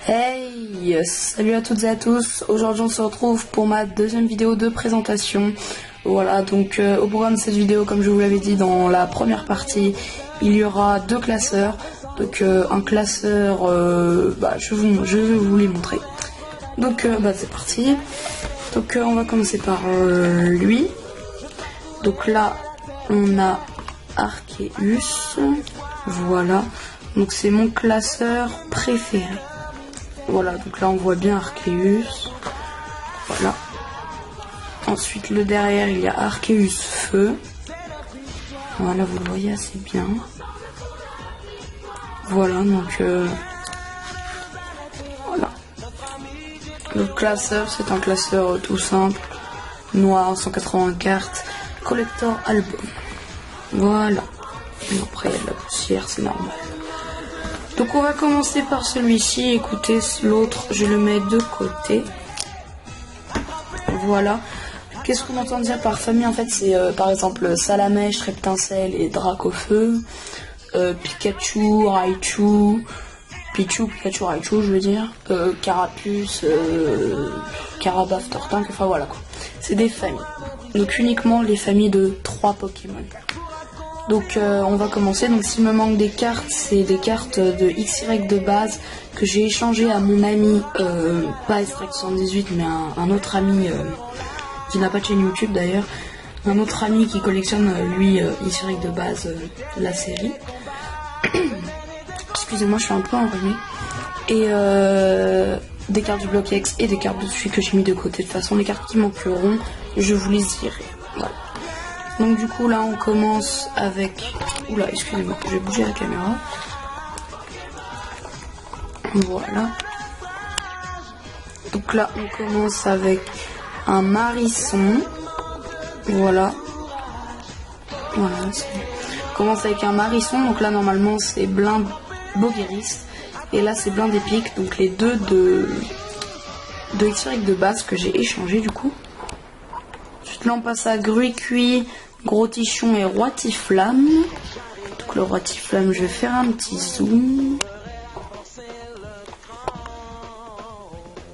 Hey, salut à toutes et à tous. Aujourd'hui on se retrouve pour ma deuxième vidéo de présentation. Voilà, donc au programme de cette vidéo, comme je vous l'avais dit dans la première partie, il y aura deux classeurs. Donc un classeur, je vais vous les montrer. Donc c'est parti. Donc on va commencer par lui. Donc là on a Arceus. Voilà, donc c'est mon classeur préféré. Voilà, donc là on voit bien Arceus. Voilà. Ensuite le derrière il y a Arceus Feu. Voilà, vous le voyez assez bien. Voilà, donc voilà. Le classeur, c'est un classeur tout simple, noir, 180 cartes, collector album. Voilà. Et après il y a de la poussière, c'est normal. Donc on va commencer par celui-ci. Écoutez, l'autre je le mets de côté. Voilà. Qu'est-ce qu'on entend dire par famille? En fait c'est par exemple Salamèche, Reptincelle et Dracofeu, Pikachu, Raichu, Pikachu, Raichu je veux dire, Carapuce, Carabasse, Tortank, enfin voilà quoi. C'est des familles. Donc uniquement les familles de 3 Pokémon. Donc on va commencer. Donc s'il me manque des cartes, c'est des cartes de XY de base que j'ai échangé à mon ami, pas Extract78 mais un autre ami qui n'a pas de chaîne YouTube d'ailleurs, un autre ami qui collectionne lui XY de base la série. Excusez-moi, je suis un peu enrhumée. Et des cartes du bloc X et des cartes de celui que j'ai mis de côté. De toute façon les cartes qui manqueront, je vous les dirai. Voilà. Donc du coup là on commence avec... Oula, excusez-moi, je vais bouger la caméra. Voilà. Donc là on commence avec un Marisson. Voilà. Voilà. On commence avec un Marisson. Donc là normalement c'est Blind Bogueris. Et là c'est Blind Épique. Donc les deux de XY de base que j'ai échangé du coup. Ensuite là on passe à Gruy-Cuit, Gros Tichon et Roitiflamme. Donc le Roitiflamme, je vais faire un petit zoom.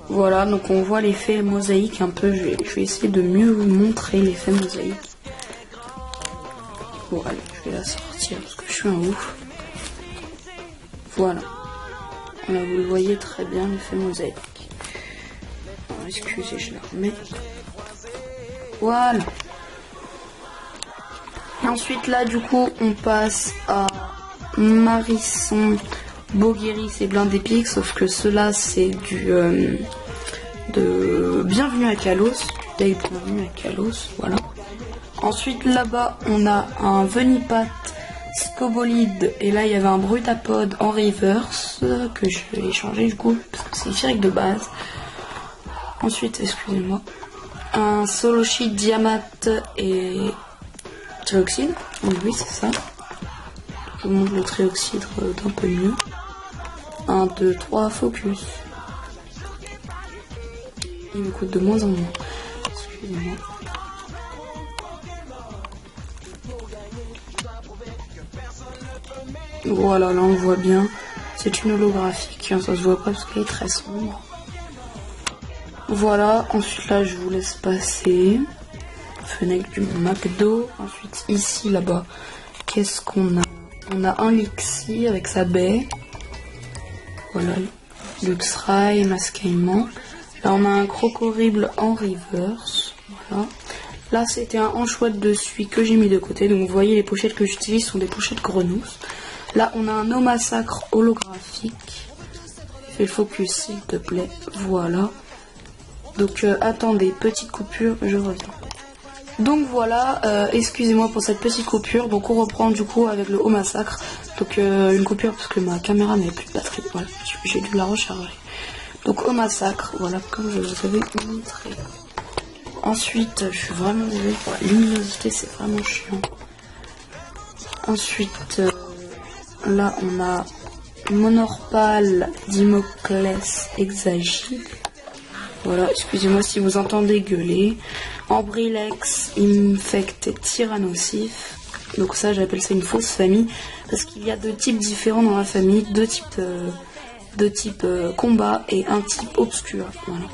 Voilà, donc on voit l'effet mosaïque un peu. Je vais essayer de mieux vous montrer l'effet mosaïque. Bon allez, je vais la sortir parce que je suis un ouf. Voilà. Là vous le voyez très bien l'effet mosaïque. Alors, excusez, je la remets. Voilà. Et ensuite là du coup on passe à Marisson, Bogueris et Blind Épique, sauf que cela c'est du de Bienvenue à Kalos, du deck Bienvenue à Kalos, voilà. Ensuite là-bas on a un Venipat Scobolide et là il y avait un Brutapod en reverse que je vais échanger du coup parce que c'est direct de base. Ensuite excusez-moi, un Soloshi Diamat et Trioxyde, oui c'est ça. Je vous montre le Trioxyde d'un peu mieux. 1, 2, 3, focus. Il me coûte de moins en moins. Excusez-moi. Voilà, là on voit bien. C'est une holographique, hein, ça se voit pas parce qu'elle est très sombre. Voilà, ensuite là je vous laisse passer. Fenêtre du McDo. Ensuite ici là-bas, qu'est-ce qu'on a? On a un Lixi avec sa baie. Voilà, Luxray, Mascaillement. Là on a un Crocorible en reverse. Voilà. Là c'était un Anchoite de suie que j'ai mis de côté. Donc vous voyez les pochettes que j'utilise sont des pochettes Grenousse. Là on a un Omasacre holographique. Fais le focus s'il te plaît. Voilà. Donc attendez, petite coupure, je reviens. Donc voilà, excusez-moi pour cette petite coupure. Donc on reprend du coup avec le Omasacre. Donc une coupure parce que ma caméra n'avait plus de batterie. Voilà, j'ai dû la recharger. Donc Omasacre, voilà, comme je vous avais montré. Ensuite, je suis vraiment désolée pour la luminosité, c'est vraiment chiant. Ensuite, là on a Monorpal Dimoclès Hexagide. Voilà, excusez-moi si vous entendez gueuler. Ambrilex, Infect et Tyrannosif. Donc ça, j'appelle ça une fausse famille. Parce qu'il y a deux types différents dans la famille. Deux types de type combat et un type obscur. Voilà.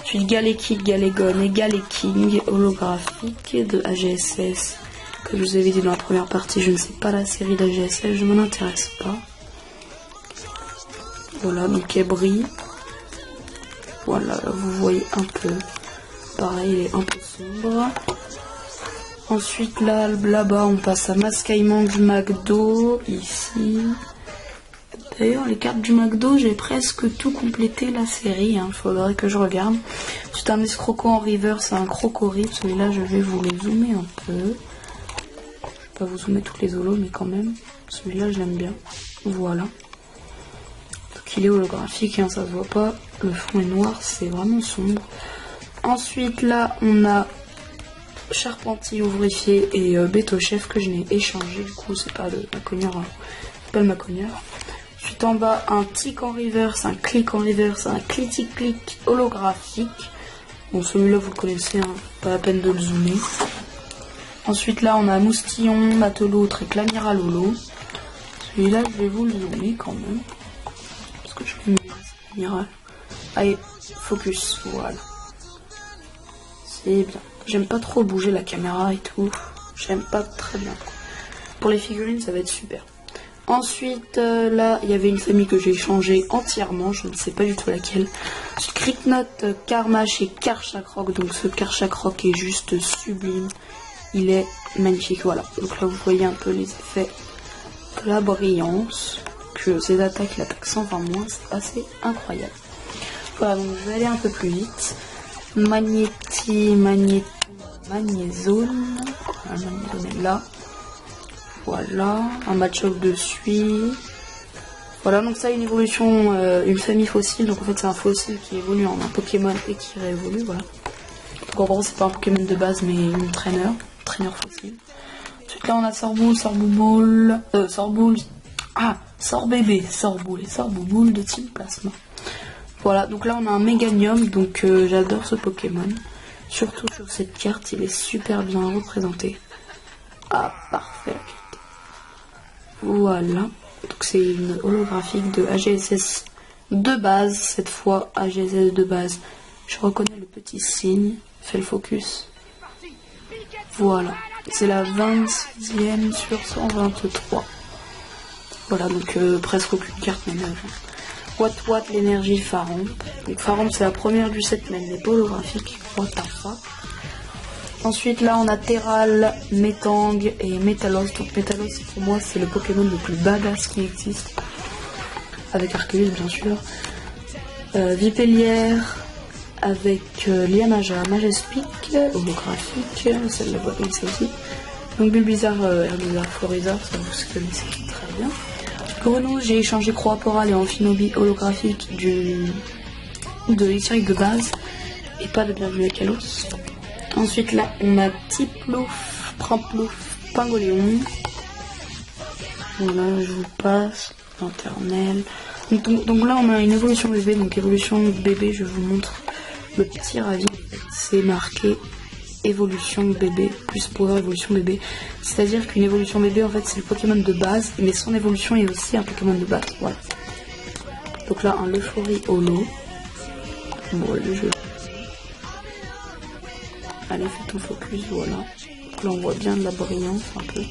Ensuite Galekid, Galegon et Galeking holographique de AGSS. Que je vous avais dit dans la première partie, je ne sais pas la série d'AGSS, je m'en intéresse pas. Voilà, donc elle brille. Voilà, là, vous voyez un peu. Pareil, il est un peu sombre. Ensuite, là-bas, on passe à Mascaillement du McDo, ici. D'ailleurs, les cartes du McDo, j'ai presque tout complété la série, il faudrait que je regarde. C'est un escroco en river, c'est un crocorip. Celui-là, je vais vous les zoomer un peu. Je vais pas vous zoomer tous les holos, mais quand même. Celui-là, je l'aime bien. Voilà. Donc, il est holographique, ça se voit pas. Le fond est noir, c'est vraiment sombre. Ensuite, là, on a Charpentier, Ouvrier et Béto-Chef que je n'ai échangé. Du coup, c'est pas le Macogneur, c'est pas le Macogneur. Ensuite, en bas, un tic en reverse, un clic en reverse, un clic holographique. Bon, celui-là, vous le connaissez, pas la peine de le zoomer. Ensuite, là, on a Moustillon, Mateloutre et Clamiral Holo. Celui-là, je vais vous le zoomer quand même. Parce que je l'aime bien, ce Clamiral. Allez, focus, voilà. C'est bien. J'aime pas trop bouger la caméra et tout. J'aime pas très bien. Pour les figurines, ça va être super. Ensuite, là, il y avait une famille que j'ai changée entièrement. Je ne sais pas du tout laquelle. Cricknote, Karmash et Karchakroc. Donc ce Karchakroc est juste sublime. Il est magnifique. Voilà. Donc là, vous voyez un peu les effets de la brillance. Que ces attaques, il attaque 120 moins. C'est assez incroyable. Voilà, donc je vais aller un peu plus vite. Magnézone. Magnézone est là. Voilà, un match-up de suie. Voilà, donc ça, une évolution, une famille fossile. Donc en fait, c'est un fossile qui évolue en un Pokémon et qui réévolue. Voilà. Donc en gros, c'est pas un Pokémon de base, mais une traîneur fossile. Ensuite, là, on a Sorboule, Sorbouboule. Sorboule. Ah, Sorbébé, Sorboule et Sorbouboule de type plasma. Voilà, donc là, on a un Méganium. Donc j'adore ce Pokémon. Surtout sur cette carte, il est super bien représenté. Ah, parfait. Voilà, donc c'est une holographique de AGSS de base, cette fois AGSS de base. Je reconnais le petit signe, fais le focus. Voilà, c'est la 26e sur 123. Voilà, donc presque aucune carte même. Watt, l'énergie Faramp. Donc Faramp, c'est la première du set, mais elle n'est pas holographique. What the fuck. Ensuite, là, on a Terral, Metang et Metalos. Donc, Metalos, pour moi, c'est le Pokémon le plus badass qui existe. Avec Arceus, bien sûr. Vipellière, avec Liamaja, Majespic, holographique. Celle-là, vous connaissez aussi. Donc, Bulbizarre, Herbizarre, Florizarre, ça vous connaissez très bien. Grenouille, j'ai échangé Croaporal et Amphinobi holographique de l'historique de base. Et pas de bienvenue à Kalos. Ensuite, là, on a Tiplouf, Pramplouf, Pingoléon. Voilà, je vous passe. Lanternelle. Donc là, on a une évolution bébé. Donc, évolution bébé, je vous montre le petit ravi. C'est marqué évolution bébé, plus power évolution bébé. C'est-à-dire qu'une évolution bébé, en fait, c'est le Pokémon de base. Mais son évolution est aussi un Pokémon de base. Voilà. Donc là, un Lefori Holo. Bon, le jeu. Allez, fais ton focus, voilà. Donc là, on voit bien de la brillance un peu.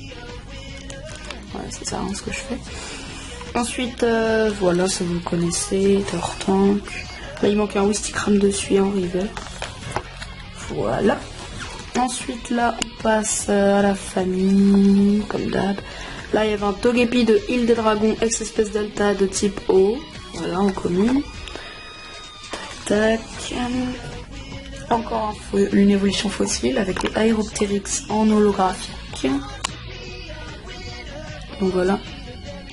Voilà, c'est ça ce que je fais. Ensuite, voilà, ça vous le connaissez. Tortank. Là, il manque un Wistikram de suie en river. Voilà. Ensuite, là, on passe à la famille, comme d'hab. Là, il y avait un Togepi de Île des Dragons, ex-espèce delta de type eau. Voilà, en commune. Tac, tac. Encore une évolution fossile avec les Aeropteryx en holographique. Donc voilà.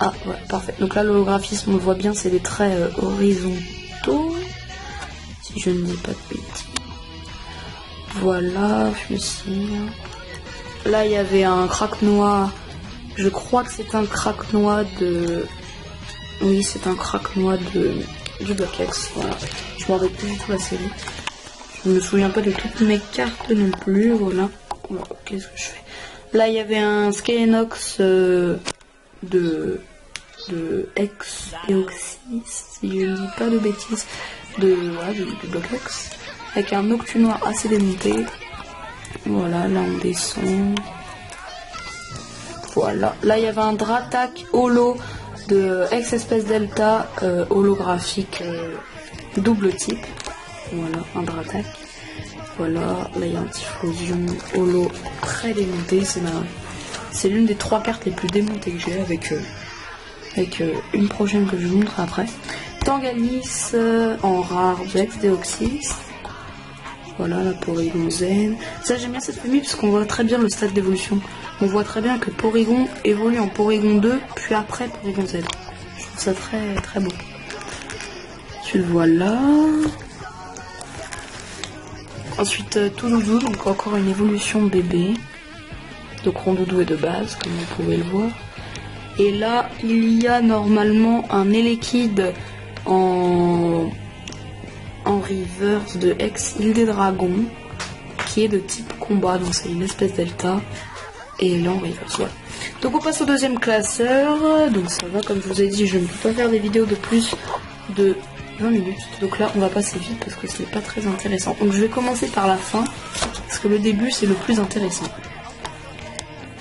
Ah ouais, parfait. Donc là, l'holographisme, on le voit bien, c'est des traits horizontaux. Si je ne dis pas de bêtises. Voilà, fusil. Là, il y avait un craque-noix. Je crois que c'est un craque-noix de... Oui, c'est un craque-noix du Block-X. Voilà. Je m'en rappelle plus du tout la série. Je me souviens pas de toutes mes cartes non plus, voilà. Alors, qu'est-ce que je fais? Là, il y avait un Skyenox de de X et Oxys, si je ne dis pas de bêtises, du bloc X, avec un Noctu noir assez démonté. Voilà, là on descend. Voilà, là il y avait un Dratak holo de X espèce delta holographique double type. Voilà, un Dratak. Voilà, là il y a un Typhlosion holo très démonté. C'est l'une des 3 cartes les plus démontées que j'ai avec une prochaine que je vous montre après. Tangalis en rare Vex Deoxys. Voilà la Porygon Zen. Ça j'aime bien cette famille parce qu'on voit très bien le stade d'évolution. On voit très bien que Porygon évolue en Porygon 2 puis après Porygon Z. Je trouve ça très très beau. Tu le vois là. Ensuite Touloudou, donc encore une évolution bébé. Donc Rondoudou est de base comme vous pouvez le voir. Et là il y a normalement un Elekid en reverse de X Île des Dragons qui est de type combat, donc c'est une espèce delta. Et là en reverse, voilà. Donc on passe au deuxième classeur. Donc ça va, comme je vous ai dit, je ne peux pas faire des vidéos de plus de 20 minutes. Donc là on va passer vite parce que ce n'est pas très intéressant. Donc je vais commencer par la fin parce que le début c'est le plus intéressant.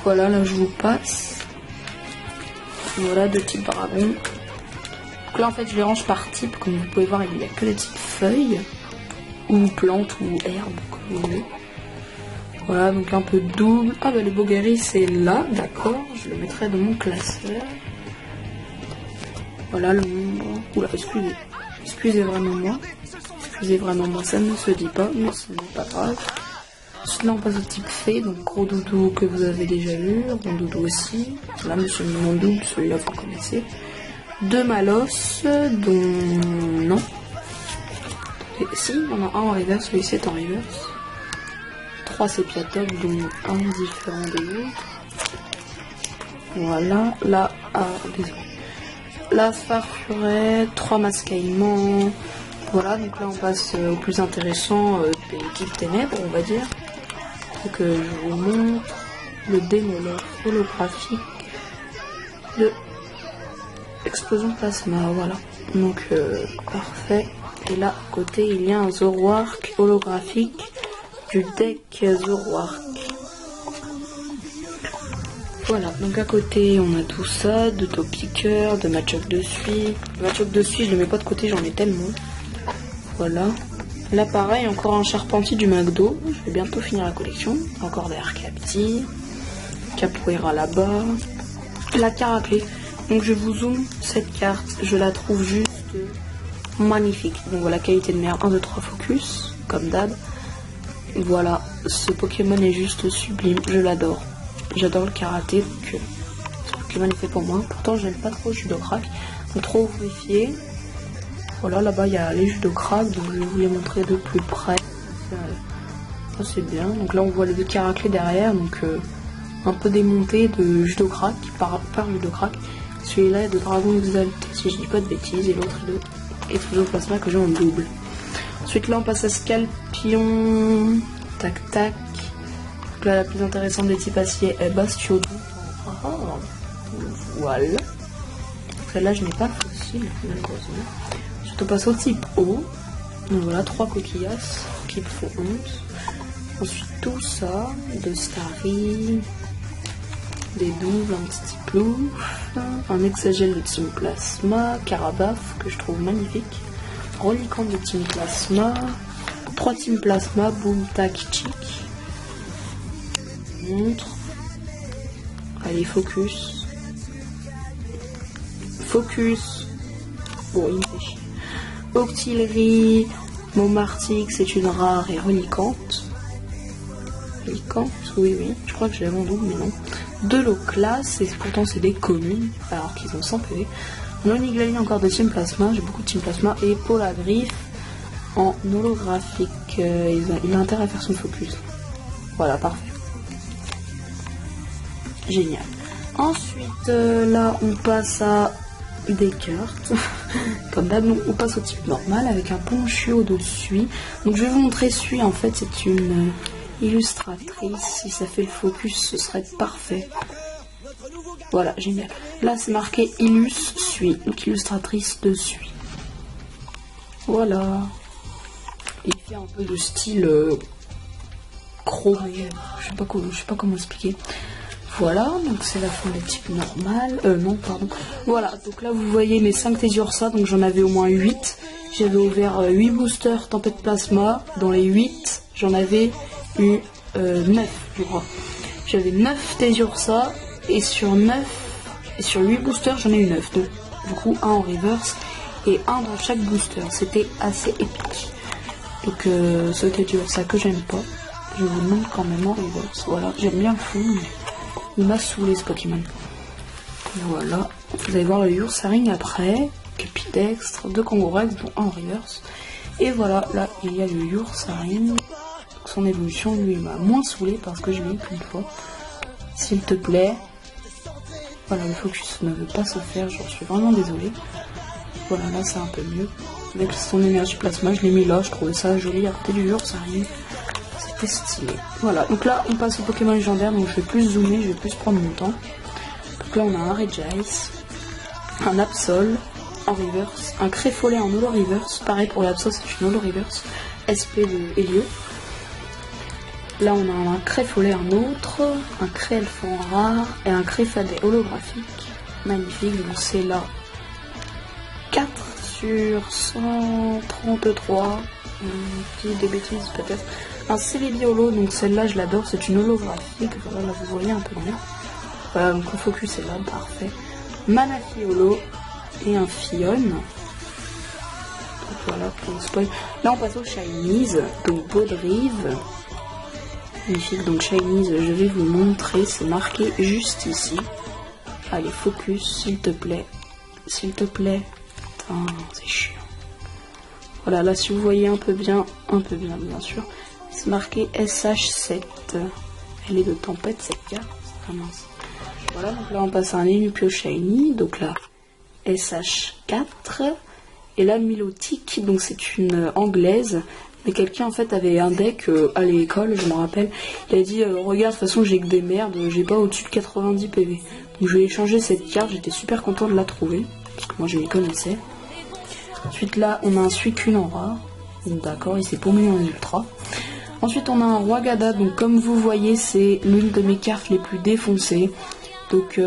Voilà, là je vous passe. Voilà, de type dragon. Donc là en fait je les range par type, comme vous pouvez voir il n'y a que les types feuilles ou plantes ou herbes comme vous voulez. Voilà, donc un peu double. Ah bah le Bogueris c'est là, d'accord, je le mettrai dans mon classeur. Voilà le nombre. Oula, excusez vraiment moi, ça ne se dit pas, mais ce n'est pas grave. Ensuite là on passe au type fée, donc gros doudou que vous avez déjà vu, bon doudou aussi. Là monsieur mon double, celui-là vous connaissez. 2 Malos, dont non. Et si, on a un en reverse, celui-ci est en reverse. 3 Sépiatomes, dont un différent des autres. Voilà, là, désolé. La Farfuret, 3 Mascaillements. Voilà, donc là on passe au plus intéressant des types ténèbres, on va dire. Donc je vous montre le démoleur holographique de Explosion Plasma, voilà. Donc parfait. Et là, à côté, il y a un Zoroark holographique du deck Zoroark. Voilà, donc à côté, on a tout ça, de Topiqueur, de Machoc de Suie. Le Machoc de Suie, je le mets pas de côté, j'en ai tellement. Voilà. Là, pareil, encore un Charpentier du McDo. Je vais bientôt finir la collection. Encore des Arcapti. Capoeira là-bas. La Caraclé. Donc je vous zoome cette carte, je la trouve juste magnifique. Donc voilà, qualité de merde, 1, 2, 3 focus, comme d'hab. Voilà, ce Pokémon est juste sublime, je l'adore. J'adore le karaté, donc ce Pokémon est fait pour moi. Pourtant je n'aime pas trop le Judocrack, donc trop horrifié. Voilà, là-bas il y a les Judocrack, donc je vais vous les montrer de plus près. Ça c'est bien. Donc là on voit les deux Caraclés derrière, donc un peu démonté de Judocrack, par Judocrack. Celui-là est de Dragon Exalté, si je dis pas de bêtises, et l'autre est de Explosion Plasma que j'ai en double. Ensuite là on passe à Scalpion, tac tac. Donc là la plus intéressante des types acier est Bastiodon. Voilà. Celle-là je n'ai pas de fossile, malheureusement. Ensuite on passe au type O. Donc voilà, 3 coquillasses qui me font honte. Ensuite tout ça, de Starry, des doubles, un petit plouf, un Hexagel de Team Plasma, Carabaf que je trouve magnifique, Rollicant de Team Plasma, 3 Team Plasma, Boom Tac Chic, montre, allez focus, bon il me fait chier, Octillerie, Momartic c'est une rare et Rollicante. Oui, je crois que je l'avais en double, mais non. 2 lots classe, et pourtant c'est des communes, alors qu'ils ont 100 PV. Noniglali encore de Team Plasma, j'ai beaucoup de Team Plasma, et Polagriffe en holographique. Il a intérêt à faire son focus. Voilà, parfait. Génial. Ensuite, là, on passe à des cartes. Comme d'hab, on passe au type normal avec un Ponchio de Suie. Donc je vais vous montrer Suie, en fait, c'est une illustratrice. Si ça fait le focus, ce serait parfait. Voilà, génial. Là, c'est marqué Illus Sui, donc illustratrice de Sui. Voilà. Il fait un peu de style chromé. Je sais pas comment expliquer. Voilà, donc c'est la fin des types normales. Non, pardon. Voilà, donc là, vous voyez mes 5 Teddiursa, donc j'en avais au moins 8. J'avais ouvert 8 boosters Tempête Plasma. Dans les 8, j'en avais eu 9, je crois. J'avais 9 Teddiursa. Et sur 8 boosters, j'en ai eu 9. Donc, du coup, un en reverse et un dans chaque booster. C'était assez épique. Donc, ce Teddiursa que j'aime pas, je vous le montre quand même en reverse. Voilà, j'aime bien le fond, mais il m'a saoulé ce Pokémon. Voilà, vous allez voir le Ursaring après. Capidextre, 2 Kangoureks, dont un en reverse. Et voilà, là, il y a le Ursaring. Son évolution, lui, m'a moins saoulé parce que je l'ai eu qu'une fois. S'il te plaît. Voilà, le focus ne veut pas se faire, j'en suis vraiment désolée. Voilà, là c'est un peu mieux. Avec son énergie plasma, je l'ai mis là, je trouvais ça joli à côté du Ursaring. C'était stylé. Voilà, donc là on passe au Pokémon légendaire, donc je vais plus zoomer, je vais plus prendre mon temps. Donc là on a un Regice, un Absol en reverse, un Créfolet en holo reverse. Pareil pour l'Absol, c'est une holo reverse. SP de Helio. Là on a un Créfolet en autre, un Créelfon rare et un Créfadet holographique. Magnifique, donc c'est là 4 sur 133. Je dis des bêtises peut-être. Un Celebi holo, donc celle-là je l'adore, c'est une holographique. Voilà, là vous voyez un peu mieux. Voilà, donc le focus est là, parfait. Manaphy holo et un Fion. Donc voilà, pour le spoil. Là on passe au Shinies, donc Baudrive. Magnifique, donc Shinies, je vais vous montrer, c'est marqué juste ici. Allez, focus, s'il te plaît. S'il te plaît. Putain, c'est chiant. Voilà, là, si vous voyez un peu bien, bien sûr. C'est marqué SH7. Elle est de tempête, cette carte. Ah mince. Voilà, donc là, on passe à un Enupio Shiny. Donc là, SH4. Et là, Milotic, donc c'est une anglaise. Mais quelqu'un en fait avait un deck à l'école, je me rappelle. Il a dit regarde, de toute façon j'ai que des merdes, j'ai pas au-dessus de 90 PV. Donc je vais échanger cette carte, j'étais super content de la trouver. Parce que moi je les connaissais. Ensuite là on a un Suicune en rare. D'accord, il s'est paumé en ultra. Ensuite on a un Rwagada, donc comme vous voyez c'est l'une de mes cartes les plus défoncées. Donc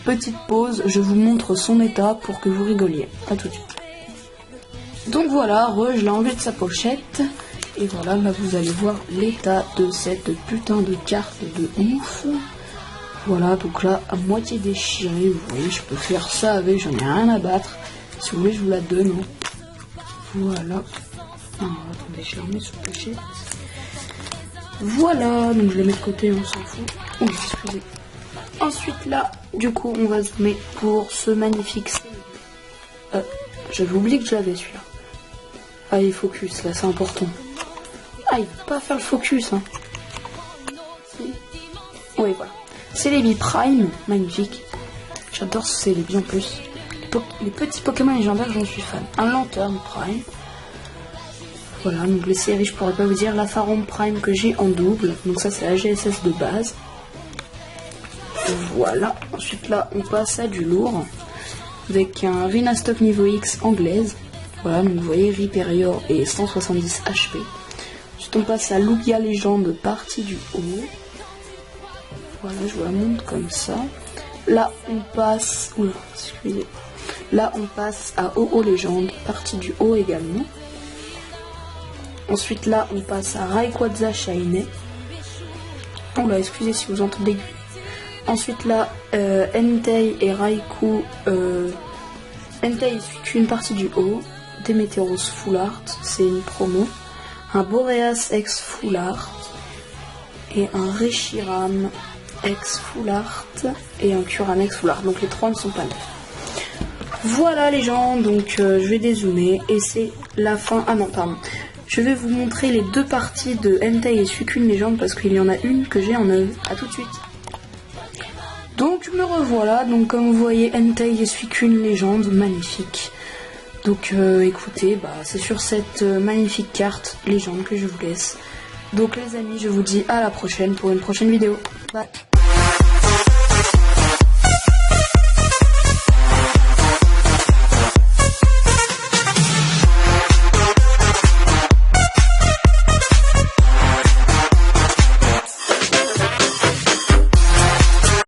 petite pause, je vous montre son état pour que vous rigoliez. A tout de suite. Donc voilà, je l'ai enlevé de sa pochette. Et voilà, là vous allez voir l'état de cette putain de carte de ouf. Voilà, donc là, à moitié déchirée, vous voyez, je peux faire ça avec, j'en ai rien à battre. Si vous voulez, je vous la donne. Voilà. Ah, attendez, je la remets sur la pochette. Voilà, donc je la mets de côté, on s'en fout. Oh, excusez. Ensuite là, du coup, on va zoomer pour ce magnifique... j'avais oublié que je l'avais celui-là. Allez, focus, là, c'est important. Ah, il veut pas faire le focus, hein. Oui, voilà. Celebi Prime, magnifique. J'adore ce Celebi en plus. Les petits Pokémon légendaires, j'en suis fan. Un Lanterne Prime. Voilà, donc les séries, je pourrais pas vous dire. La Pharom Prime que j'ai en double. Donc ça, c'est la GSS de base. Voilà. Ensuite, là, on passe à du lourd. Avec un Rhinastock niveau X anglaise. Voilà, donc vous voyez, Rhyperior et 170 HP. Ensuite, on passe à Lugia Légende, partie du haut. Voilà, je vous la montre comme ça. Là, on passe... Oula, excusez. Là, on passe à OO Légende, partie du haut également. Ensuite, là, on passe à Rayquaza Shiny. Oula, excusez si vous entendez. Ensuite, là, Entei et Raikou... Entei suit une partie du haut. Démétéros Full Art, c'est une promo. Un Boreas X Full Art. Et un Reshiram X Full Art. Et un Kuran X Full Art. Donc les trois ne sont pas neufs. Voilà les gens, donc je vais dézoomer. Et c'est la fin... Ah non, pardon. Je vais vous montrer les deux parties de Entei et Suicune Légende parce qu'il y en a une que j'ai en œuvre. A tout de suite. Donc me revoilà, donc comme vous voyez Entei et Suicune Légende, magnifique. Donc écoutez, c'est sur cette magnifique carte légende que je vous laisse. Donc les amis, je vous dis à la prochaine pour une prochaine vidéo. Bye.